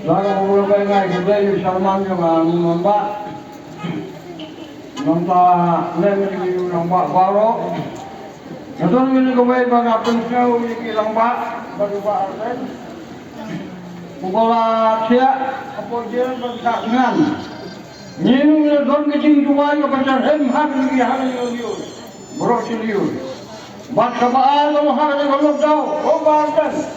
Laga beberapa yang kita yang Salman juga nampak lagi nampak baru. Betul ini kembali pada pensau ini nampak bagi Pak Arsen. Bukalah siap apa dia bersaksian. Ini don kecing tua yang pasal hak ini hari ini berosilius. Bak kapal mahal kalau tahu, oh Arsen.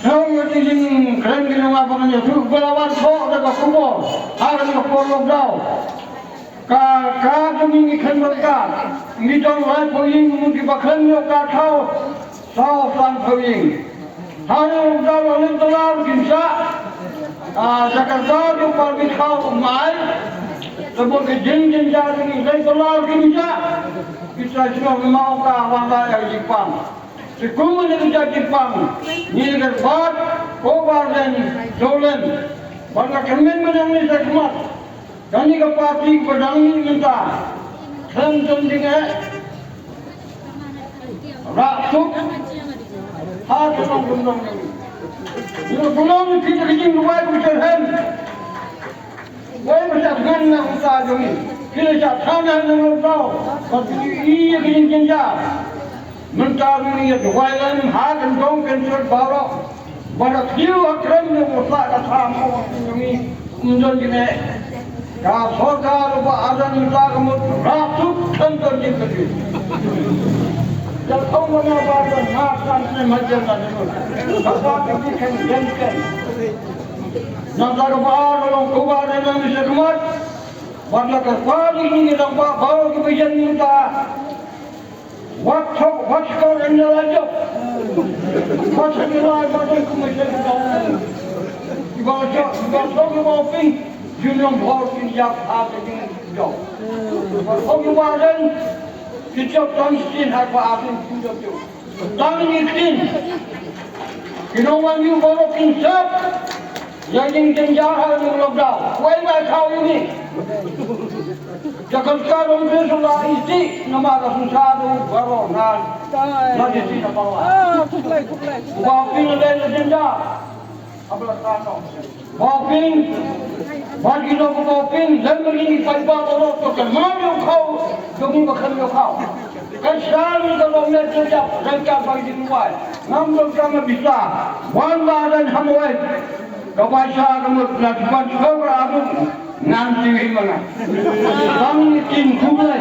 Saya ingin keren gini apa namanya tu belawan kok dekat kubur hari ini kubur tahu. Kau ingin keren mereka, ini jangan lagi poin mungkin bahkan mereka tahu sang poin. Hari ini tahu oleh dolar kita, Jakarta tu pergi kau mai, sebab kejenjang jadi ni dolar kita cuma mau kawan lagi Jepang. Sekumu negara Jepang, ni negara Kobar dan Dolan, bangga kemen menangis sekmat. Kami ke parti pedang minta, kenton dengan rakyat, hati orang gunung ini. Ini gunung kita kecil luar berjalan, luar berjalan dengan usaha jami. Kita cakap dengan tahu, tapi ia kecil kenjar. Mentari itu wailan hakan dong kensur baru pada kiu akram yang mutlak kasamu ini undan gini kasorga lupa ada mutlak kamu ratuk kantor jadi jatuh mana badan makan semacam itu apa ini kan jengkel nanti lupa orang kubar yang bisa kemat pada kerja ini nampak baru kebijakan minta What's going on? What's the line? What's the commission? You got to talk about things. You don't work in your job. But how you want then? You just don't see how to ask you to do. Don't you think? You know when you work in shop, you're in danger of lockdown. Why not how you need? Jangan sekarang besoklah isi nama susah baru nanti sini bawa. Bapin ada agenda. Apa tanah? Bapin, bagi dong bapin. Lembur ini payah orang tu kan mana kau, demi makan kau. Kan sekarang kalau mereka mereka bagi luar, namun kami bisa. Wan badan hamway. Kebaca kamu lakukan seorang nanti gimana? Kami tin kumai,